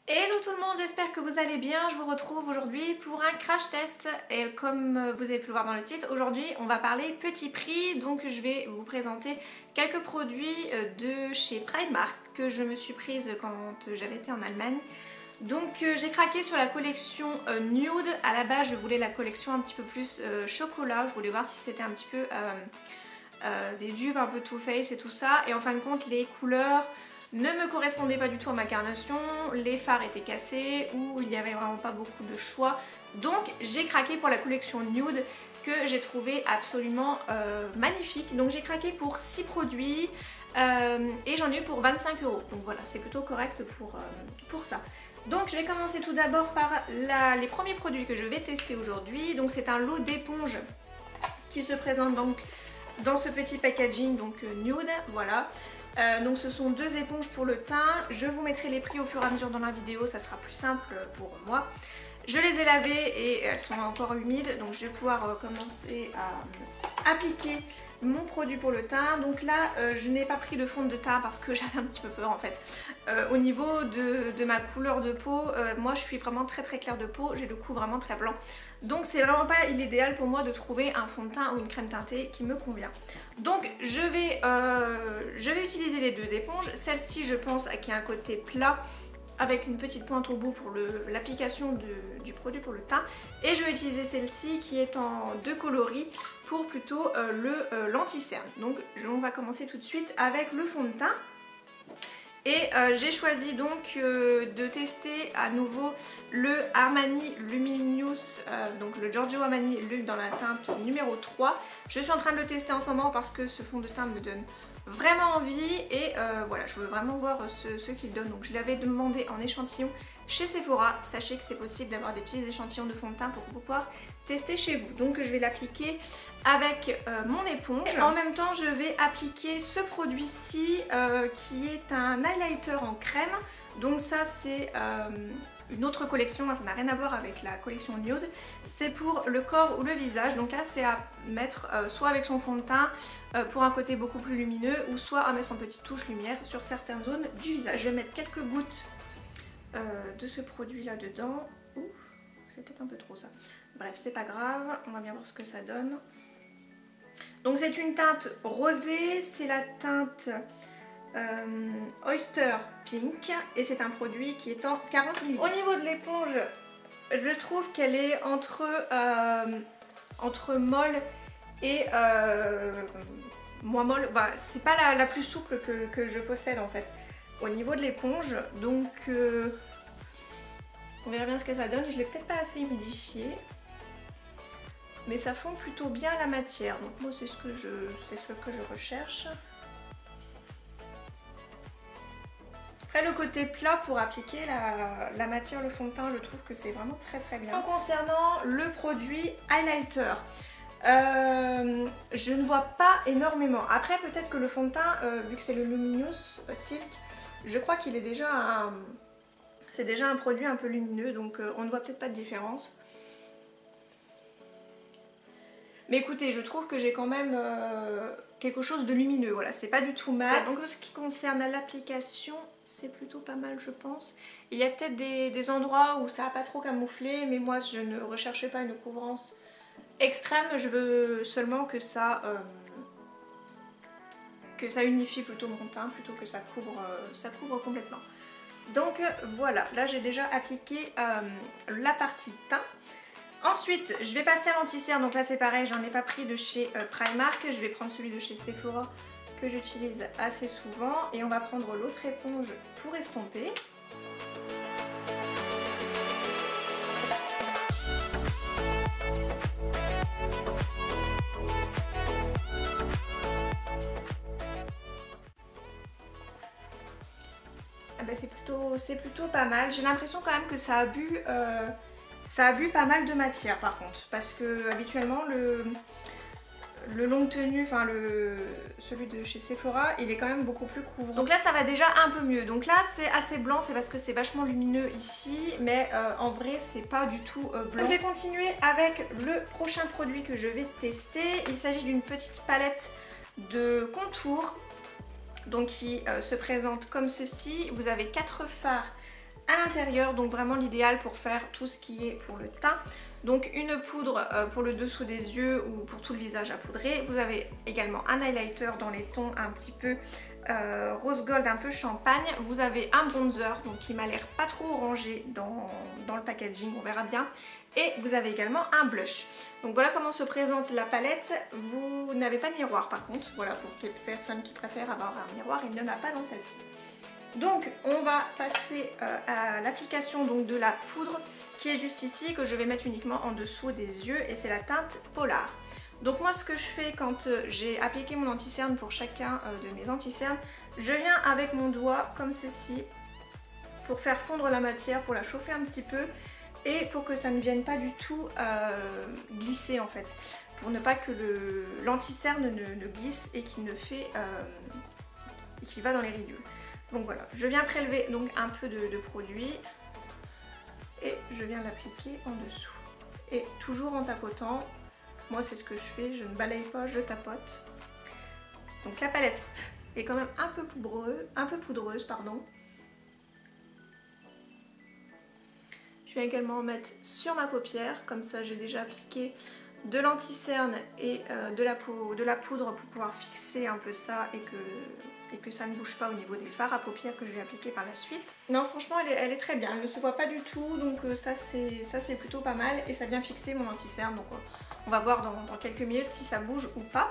Hello tout le monde, j'espère que vous allez bien. Je vous retrouve aujourd'hui pour un crash test et comme vous avez pu le voir dans le titre, aujourd'hui on va parler petit prix. Donc je vais vous présenter quelques produits de chez Primark que je me suis prise quand j'avais été en Allemagne. Donc j'ai craqué sur la collection Nude. À la base je voulais la collection un petit peu plus chocolat, je voulais voir si c'était un petit peu des dupes un peu Too Faced et tout ça. Et en fin de compte les couleurs ne me correspondait pas du tout à ma carnation, les fards étaient cassés ou il n'y avait vraiment pas beaucoup de choix. Donc j'ai craqué pour la collection Nude que j'ai trouvé absolument magnifique. Donc j'ai craqué pour 6 produits et j'en ai eu pour 25 €. Donc voilà, c'est plutôt correct pour ça. Donc je vais commencer tout d'abord par les premiers produits que je vais tester aujourd'hui. Donc c'est un lot d'éponges qui se présente donc dans ce petit packaging donc Nude, voilà. Donc ce sont 2 éponges pour le teint, je vous mettrai les prix au fur et à mesure dans la vidéo, ça sera plus simple pour moi. Je les ai lavées et elles sont encore humides, donc je vais pouvoir commencer à appliquer mon produit pour le teint. Donc là je n'ai pas pris de fond de teint parce que j'avais un petit peu peur en fait. Au niveau de ma couleur de peau, moi je suis vraiment très claire de peau, j'ai le cou vraiment très blanc. Donc c'est vraiment pas l'idéal pour moi de trouver un fond de teint ou une crème teintée qui me convient. Donc je vais utiliser les 2 éponges. Celle-ci je pense qui a un côté plat avec une petite pointe au bout pour l'application du produit pour le teint. Et je vais utiliser celle-ci qui est en 2 coloris pour plutôt l'anti-cerne. Donc on va commencer tout de suite avec le fond de teint. Et j'ai choisi donc de tester à nouveau le Armani Luminous, donc le Giorgio Armani Luxe dans la teinte numéro 3. Je suis en train de le tester en ce moment parce que ce fond de teint me donne vraiment envie et voilà, je veux vraiment voir ce qu'il donne. Donc je l'avais demandé en échantillon chez Sephora. Sachez que c'est possible d'avoir des petits échantillons de fond de teint pour pouvoir tester chez vous. Donc je vais l'appliquer avec mon éponge. En même temps je vais appliquer ce produit-ci qui est un highlighter en crème. Donc ça c'est une autre collection, ça n'a rien à voir avec la collection Nude. C'est pour le corps ou le visage. Donc là c'est à mettre soit avec son fond de teint pour un côté beaucoup plus lumineux ou soit à mettre en petite touche lumière sur certaines zones du visage. Je vais mettre quelques gouttes de ce produit là dedans. Ouh, c'est peut-être un peu trop ça. Bref, c'est pas grave, on va bien voir ce que ça donne. Donc c'est une teinte rosée, c'est la teinte Oyster Pink et c'est un produit qui est en 40 ml. Au niveau de l'éponge, je trouve qu'elle est entre molle et moins molle. Voilà, c'est pas la plus souple que je possède en fait au niveau de l'éponge. Donc on verra bien ce que ça donne. Je l'ai peut-être pas assez humidifié, mais ça fond plutôt bien la matière. Donc moi c'est ce que je recherche. Après le côté plat pour appliquer la matière, le fond de teint, je trouve que c'est vraiment très bien. Concernant le produit highlighter, je ne vois pas énormément. Après peut-être que le fond de teint, vu que c'est le Luminous Silk, je crois qu'il est déjà c'est déjà un produit un peu lumineux, donc on ne voit peut-être pas de différence. Mais écoutez, je trouve que j'ai quand même quelque chose de lumineux, voilà, c'est pas du tout mat. Donc en ce qui concerne l'application, c'est plutôt pas mal je pense. Il y a peut-être des endroits où ça n'a pas trop camouflé, mais moi je ne recherchais pas une couvrance extrême, je veux seulement que ça unifie plutôt mon teint, plutôt que ça couvre complètement. Donc voilà, là j'ai déjà appliqué la partie teint. Ensuite, je vais passer à l'anti-cerne. Donc là c'est pareil, j'en ai pas pris de chez Primark. Je vais prendre celui de chez Sephora que j'utilise assez souvent. Et on va prendre l'autre éponge pour estomper. Ah bah c'est plutôt pas mal. J'ai l'impression quand même que ça a bu pas mal de matière par contre, parce que habituellement le longue tenue, enfin celui de chez Sephora, il est quand même beaucoup plus couvrant. Donc là ça va déjà un peu mieux. Donc là c'est assez blanc, c'est parce que c'est vachement lumineux ici, mais en vrai c'est pas du tout blanc. Je vais continuer avec le prochain produit que je vais tester. Il s'agit d'une petite palette de contours donc qui se présente comme ceci. Vous avez 4 fards à l'intérieur, donc vraiment l'idéal pour faire tout ce qui est pour le teint. Donc une poudre pour le dessous des yeux ou pour tout le visage à poudrer. Vous avez également un highlighter dans les tons un petit peu rose gold, un peu champagne. Vous avez un bronzer donc qui m'a l'air pas trop orangé dans le packaging, on verra bien. Et vous avez également un blush. Donc voilà comment se présente la palette. Vous n'avez pas de miroir par contre. Voilà, pour quelques personnes qui préfèrent avoir un miroir, il n'y en a pas dans celle-ci. Donc on va passer à l'application de la poudre qui est juste ici, que je vais mettre uniquement en dessous des yeux, et c'est la teinte Polar. Donc moi ce que je fais quand j'ai appliqué mon anti-cerne pour chacun de mes anti-cernes, je viens avec mon doigt comme ceci pour faire fondre la matière, pour la chauffer un petit peu et pour que ça ne vienne pas du tout glisser en fait, pour ne pas que l'anti-cerne ne glisse et qu'il ne fait qui va dans les ridules. Donc voilà, je viens prélever donc un peu de produit et je viens l'appliquer en dessous. Et toujours en tapotant, moi c'est ce que je fais, je ne balaye pas, je tapote. Donc la palette est quand même un peu poudreuse, pardon. Je vais également en mettre sur ma paupière, comme ça j'ai déjà appliqué de l'anti-cerne et de la poudre pour pouvoir fixer un peu ça et que ça ne bouge pas au niveau des fards à paupières que je vais appliquer par la suite. Non franchement elle est très bien, elle ne se voit pas du tout, donc ça c'est plutôt pas mal et ça vient fixer mon anti-cerne, donc on va voir dans quelques minutes si ça bouge ou pas.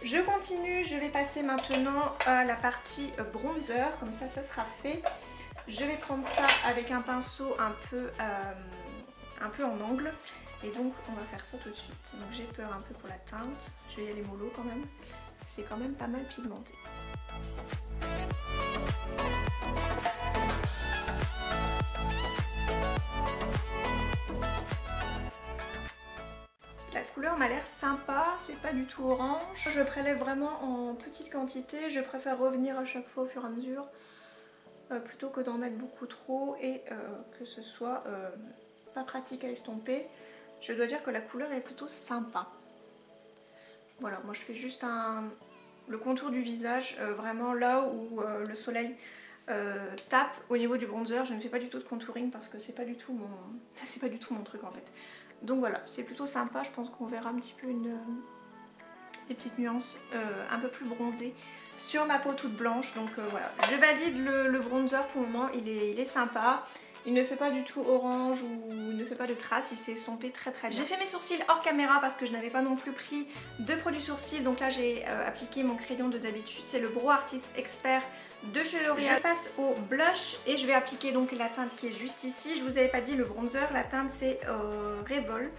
Je continue, je vais passer maintenant à la partie bronzer, comme ça sera fait. Je vais prendre ça avec un pinceau un peu en angle. Et donc on va faire ça tout de suite. Donc j'ai peur un peu pour la teinte. Je vais y aller mollo quand même. C'est quand même pas mal pigmenté. La couleur m'a l'air sympa, c'est pas du tout orange. Je prélève vraiment en petite quantité. Je préfère revenir à chaque fois au fur et à mesure. Plutôt que d'en mettre beaucoup trop et que ce soit pas pratique à estomper. Je dois dire que la couleur est plutôt sympa. Voilà, moi je fais juste le contour du visage, vraiment là où le soleil tape au niveau du bronzer. Je ne fais pas du tout de contouring parce que c'est pas du tout mon truc en fait. Donc voilà, c'est plutôt sympa, je pense qu'on verra un petit peu des petites nuances un peu plus bronzées sur ma peau toute blanche. Donc voilà, je valide le bronzer pour le moment, il est sympa. Il ne fait pas du tout orange ou il ne fait pas de traces, il s'est estompé très bien. J'ai fait mes sourcils hors caméra parce que je n'avais pas non plus pris de produit sourcils. Donc là j'ai appliqué mon crayon de d'habitude, c'est le Brow Artist Expert de chez L'Oréal. Je passe au blush et je vais appliquer donc la teinte qui est juste ici. Je vous avais pas dit le bronzer, la teinte c'est Revol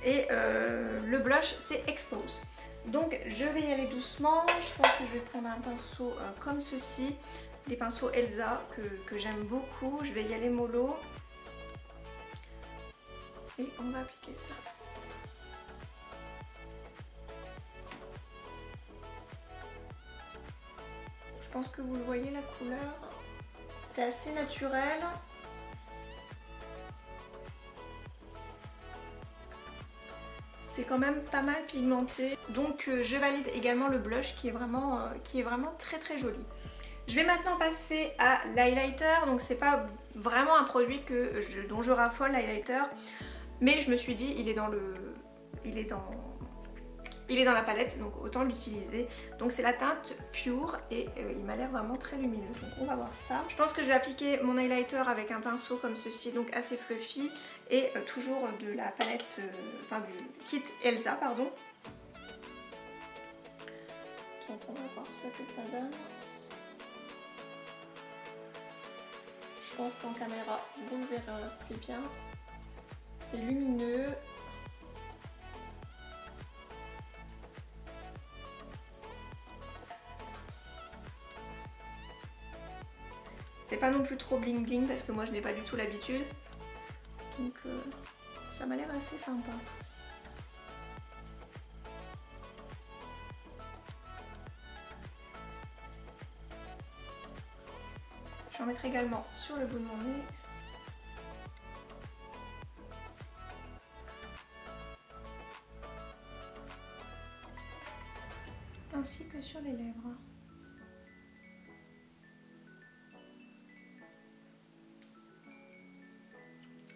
et le blush c'est Expose. Donc je vais y aller doucement, je pense que je vais prendre un pinceau comme ceci, des pinceaux Elsa que j'aime beaucoup, je vais y aller mollo et on va appliquer ça. Je pense que vous le voyez la couleur, c'est assez naturel. C'est quand même pas mal pigmenté. Donc je valide également le blush qui est vraiment très joli. Je vais maintenant passer à l'highlighter. Donc c'est pas vraiment un produit dont je raffole, l'highlighter. Mais je me suis dit il est dans la palette, donc autant l'utiliser. Donc c'est la teinte Pure et il m'a l'air vraiment très lumineux. Donc on va voir ça. Je pense que je vais appliquer mon highlighter avec un pinceau comme ceci, donc assez fluffy. Et toujours de la palette, du kit Elsa, pardon. Donc on va voir ce que ça donne. Je pense qu'en caméra, vous le verrez assez bien. C'est lumineux. C'est pas non plus trop bling bling parce que moi je n'ai pas du tout l'habitude. Donc ça m'a l'air assez sympa. Je vais en mettre également sur le bout de mon nez. Ainsi que sur les lèvres.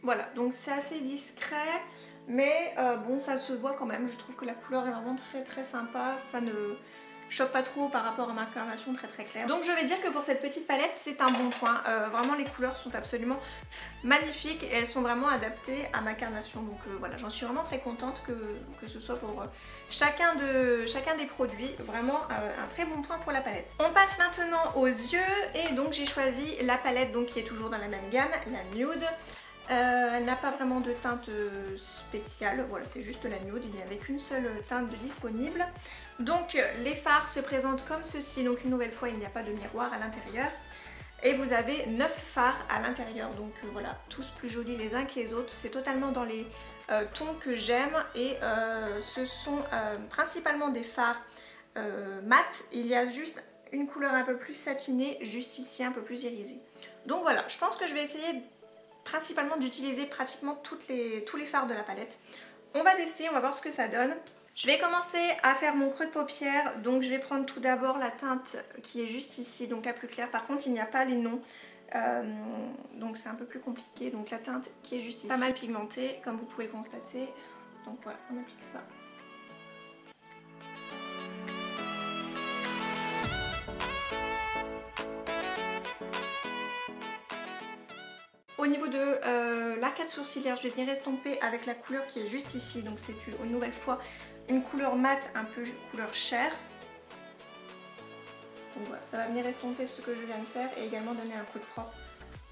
Voilà, donc c'est assez discret, mais bon, ça se voit quand même. Je trouve que la couleur est vraiment très très sympa. Ça ne choque pas trop par rapport à ma carnation très très claire. Donc je vais dire que pour cette petite palette, c'est un bon point. Vraiment, les couleurs sont absolument magnifiques et elles sont vraiment adaptées à ma carnation. Donc voilà, j'en suis vraiment très contente que ce soit pour chacun des produits. Vraiment un très bon point pour la palette. On passe maintenant aux yeux et donc j'ai choisi la palette donc, qui est toujours dans la même gamme, la Nude. Elle n'a pas vraiment de teinte spéciale, voilà, c'est juste la nude, il n'y avait qu'une seule teinte disponible. Donc les fards se présentent comme ceci, donc une nouvelle fois il n'y a pas de miroir à l'intérieur. Et vous avez 9 fards à l'intérieur, donc voilà, tous plus jolis les uns que les autres. C'est totalement dans les tons que j'aime et ce sont principalement des fards mat. Il y a juste une couleur un peu plus satinée, juste ici un peu plus irisée. Donc voilà, je pense que je vais essayer principalement d'utiliser pratiquement tous les fards de la palette. On va tester, on va voir ce que ça donne. Je vais commencer à faire mon creux de paupière, donc je vais prendre tout d'abord la teinte qui est juste ici, donc la plus claire. Par contre il n'y a pas les noms, donc c'est un peu plus compliqué. Donc la teinte qui est juste ici, pas mal pigmentée comme vous pouvez le constater. Donc voilà, on applique ça. Au niveau de l'arcade sourcilière, je vais venir estomper avec la couleur qui est juste ici. Donc c'est une nouvelle fois une couleur mate, un peu couleur chair. Donc voilà, ça va venir estomper ce que je viens de faire et également donner un coup de propre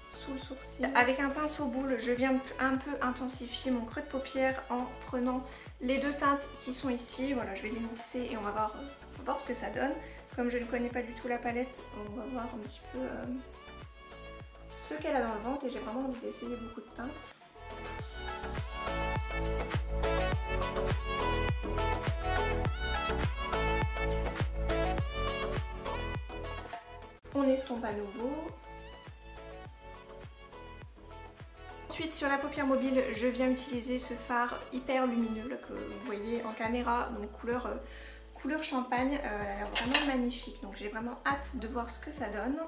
sous le sourcil. Avec un pinceau boule, je viens un peu intensifier mon creux de paupière en prenant les deux teintes qui sont ici. Voilà, je vais les mixer et on va voir ce que ça donne. Comme je ne connais pas du tout la palette, on va voir un petit peu ce qu'elle a dans le ventre et j'ai vraiment envie d'essayer beaucoup de teintes. On estompe à nouveau. Ensuite sur la paupière mobile, je viens utiliser ce fard hyper lumineux là, que vous voyez en caméra, donc couleur champagne, elle a l'air vraiment magnifique, donc j'ai vraiment hâte de voir ce que ça donne.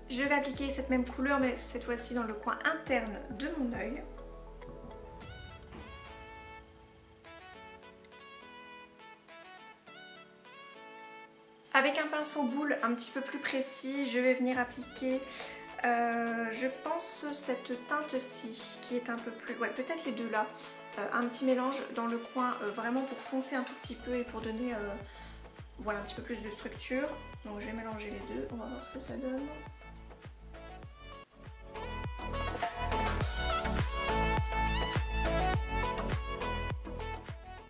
Je vais appliquer cette même couleur mais cette fois-ci dans le coin interne de mon œil. Avec un pinceau boule un petit peu plus précis, je vais venir appliquer, je pense, cette teinte-ci qui est un peu plus, ouais, peut-être les deux là, un petit mélange dans le coin vraiment pour foncer un tout petit peu et pour donner voilà, un petit peu plus de structure. Donc je vais mélanger les deux, on va voir ce que ça donne.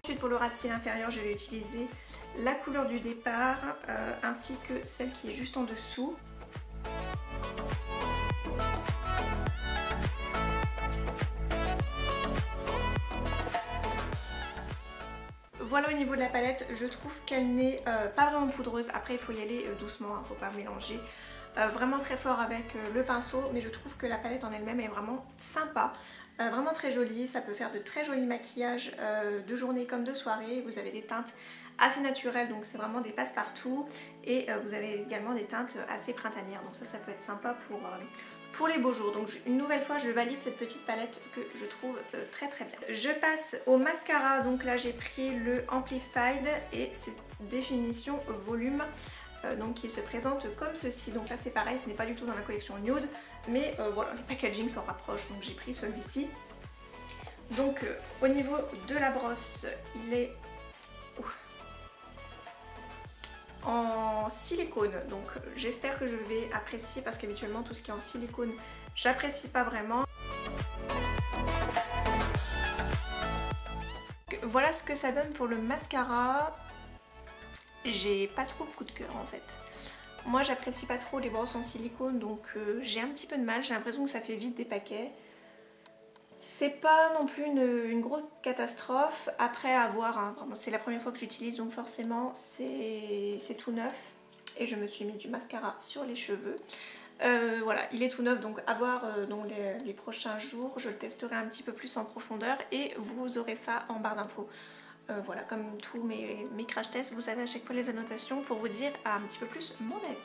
Ensuite pour le ras de cils inférieur, je vais utiliser la couleur du départ ainsi que celle qui est juste en dessous. Voilà au niveau de la palette, je trouve qu'elle n'est pas vraiment poudreuse. Après il faut y aller doucement, il ne faut pas mélanger vraiment très fort avec le pinceau. Mais je trouve que la palette en elle-même est vraiment sympa, vraiment très jolie. Ça peut faire de très jolis maquillages de journée comme de soirée. Vous avez des teintes assez naturelles, donc c'est vraiment des passe-partout. Et vous avez également des teintes assez printanières, donc ça peut être sympa pour les beaux jours. Donc une nouvelle fois je valide cette petite palette que je trouve très très bien. Je passe au mascara, donc là j'ai pris le Amplified et c'est définition volume, donc qui se présente comme ceci. Donc là c'est pareil, ce n'est pas du tout dans la collection Nude, mais voilà, le packaging s'en rapproche, donc j'ai pris celui-ci. Donc au niveau de la brosse, il est en silicone, donc j'espère que je vais apprécier parce qu'habituellement tout ce qui est en silicone j'apprécie pas vraiment. Voilà ce que ça donne pour le mascara. J'ai pas trop de coup de cœur en fait. Moi j'apprécie pas trop les brosses en silicone, donc j'ai un petit peu de mal, j'ai l'impression que ça fait vite des paquets. C'est pas non plus une grosse catastrophe. Après avoir, hein, c'est la première fois que j'utilise, donc forcément c'est tout neuf. Et je me suis mis du mascara sur les cheveux. Voilà, il est tout neuf, donc à voir dans les prochains jours. Je le testerai un petit peu plus en profondeur et vous aurez ça en barre d'infos. Voilà, comme tous mes crash tests, vous avez à chaque fois les annotations pour vous dire un petit peu plus mon avis.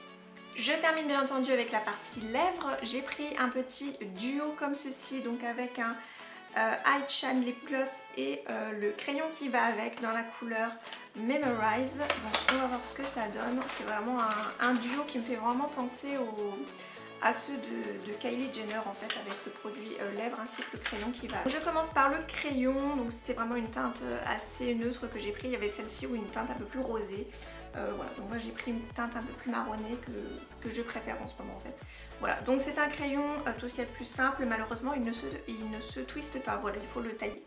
Je termine bien entendu avec la partie lèvres. J'ai pris un petit duo comme ceci, donc avec un Eye Shine Lip Gloss et le crayon qui va avec dans la couleur Memorize. Donc on va voir ce que ça donne. C'est vraiment un duo qui me fait vraiment penser à ceux de Kylie Jenner en fait, avec le produit lèvres ainsi que le crayon qui va. Je commence par le crayon, donc c'est vraiment une teinte assez neutre que j'ai pris. Il y avait celle-ci ou une teinte un peu plus rosée. Voilà, donc moi j'ai pris une teinte un peu plus marronnée que je préfère en ce moment en fait. Voilà, donc c'est un crayon tout ce qu'il y a de plus simple, malheureusement il ne se twiste pas, voilà, il faut le tailler.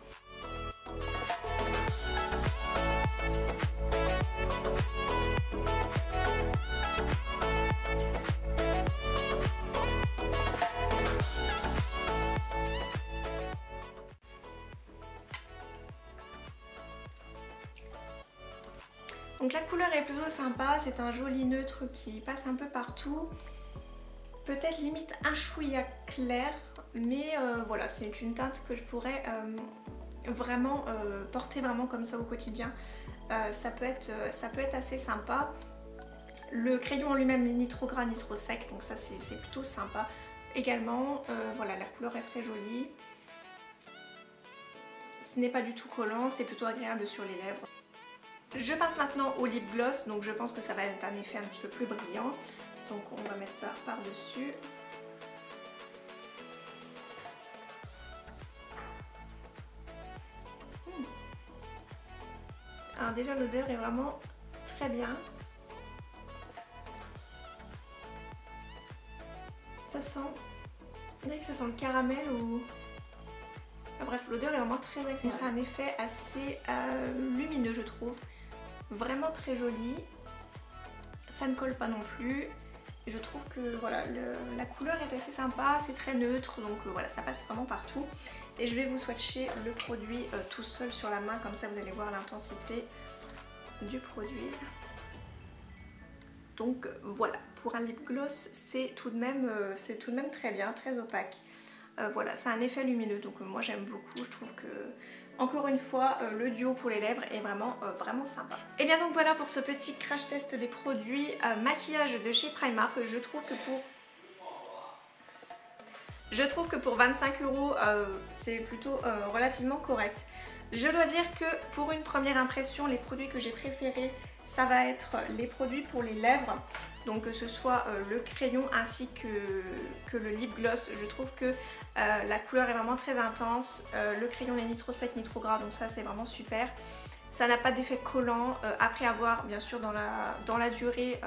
Donc la couleur est plutôt sympa, c'est un joli neutre qui passe un peu partout. Peut-être limite un chouïa clair, mais voilà, c'est une teinte que je pourrais vraiment porter vraiment comme ça au quotidien. Ça peut être assez sympa. Le crayon en lui-même n'est ni trop gras ni trop sec, donc ça c'est plutôt sympa. Également, voilà, la couleur est très jolie. Ce n'est pas du tout collant, c'est plutôt agréable sur les lèvres. Je passe maintenant au lip gloss, donc je pense que ça va être un effet un petit peu plus brillant. Donc on va mettre ça par-dessus. Alors déjà l'odeur est vraiment très bien. Ça sent, on dirait que ça sent le caramel ou... Ah, bref, l'odeur est vraiment très agréable. C'est un effet assez lumineux je trouve. Vraiment très joli. Ça ne colle pas non plus. Je trouve que voilà, la couleur est assez sympa, c'est très neutre, donc voilà, ça passe vraiment partout. Et je vais vous swatcher le produit tout seul sur la main, comme ça vous allez voir l'intensité du produit. Donc voilà, pour un lip gloss, c'est tout de même très bien, très opaque. Voilà, c'est un effet lumineux, donc moi j'aime beaucoup, je trouve que... Encore une fois, le duo pour les lèvres est vraiment sympa. Et bien donc voilà pour ce petit crash test des produits maquillage de chez Primark. Je trouve que pour 25 €, c'est plutôt relativement correct. Je dois dire que pour une première impression, les produits que j'ai préférés, ça va être les produits pour les lèvres. Donc que ce soit le crayon ainsi que le lip gloss, je trouve que la couleur est vraiment très intense. Le crayon n'est ni trop sec ni trop gras, donc ça c'est vraiment super. Ça n'a pas d'effet collant, après avoir bien sûr dans la durée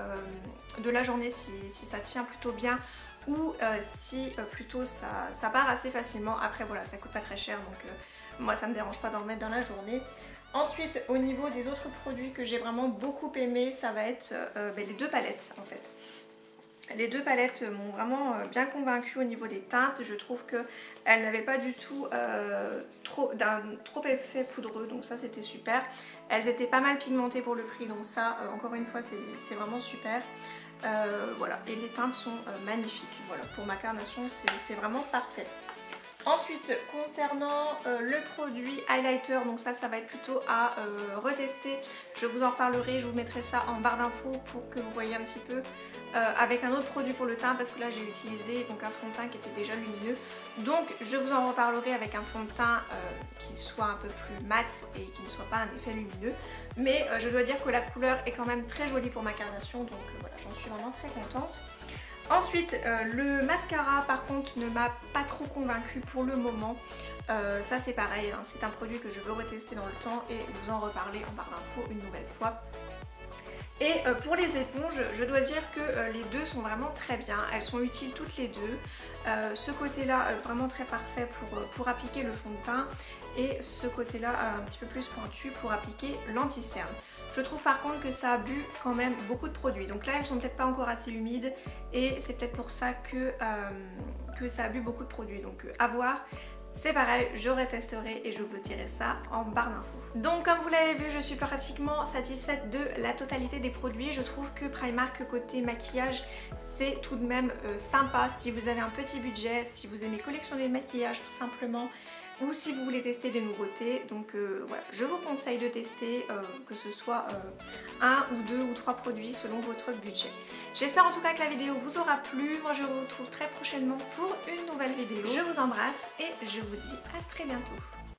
de la journée si ça tient plutôt bien ou si plutôt ça part assez facilement. Après voilà, ça coûte pas très cher, donc moi ça me dérange pas d'en remettre dans la journée. Ensuite, au niveau des autres produits que j'ai vraiment beaucoup aimé, ça va être les deux palettes en fait. Les deux palettes m'ont vraiment bien convaincue au niveau des teintes. Je trouve qu'elles n'avaient pas du tout trop effet poudreux, donc ça c'était super. Elles étaient pas mal pigmentées pour le prix, donc ça encore une fois c'est vraiment super. Voilà, et les teintes sont magnifiques. Voilà, pour ma carnation c'est vraiment parfait. Ensuite, concernant le produit highlighter, donc ça va être plutôt à retester. Je vous en reparlerai, je vous mettrai ça en barre d'infos pour que vous voyez un petit peu avec un autre produit pour le teint, parce que là j'ai utilisé donc un fond de teint qui était déjà lumineux. Donc je vous en reparlerai avec un fond de teint qui soit un peu plus mat et qui ne soit pas un effet lumineux. Mais je dois dire que la couleur est quand même très jolie pour ma carnation, donc voilà, j'en suis vraiment très contente. Ensuite, le mascara par contre ne m'a pas trop convaincue pour le moment. Ça c'est pareil, hein, c'est un produit que je veux retester dans le temps et vous en reparler en barre d'infos une nouvelle fois. Et pour les éponges, je dois dire que les deux sont vraiment très bien, elles sont utiles toutes les deux. Ce côté-là vraiment très parfait pour appliquer le fond de teint et ce côté-là un petit peu plus pointu pour appliquer l'anti-cerne. Je trouve par contre que ça a bu quand même beaucoup de produits, donc là elles sont peut-être pas encore assez humides et c'est peut-être pour ça que ça a bu beaucoup de produits, donc à voir. C'est pareil, je retesterai et je vous dirai ça en barre d'infos. Donc comme vous l'avez vu, je suis pratiquement satisfaite de la totalité des produits. Je trouve que Primark côté maquillage, c'est tout de même sympa si vous avez un petit budget, si vous aimez collectionner le maquillage tout simplement. ou si vous voulez tester des nouveautés. Donc voilà, je vous conseille de tester que ce soit un ou deux ou trois produits selon votre budget. J'espère en tout cas que la vidéo vous aura plu. Moi je vous retrouve très prochainement pour une nouvelle vidéo. Je vous embrasse et je vous dis à très bientôt.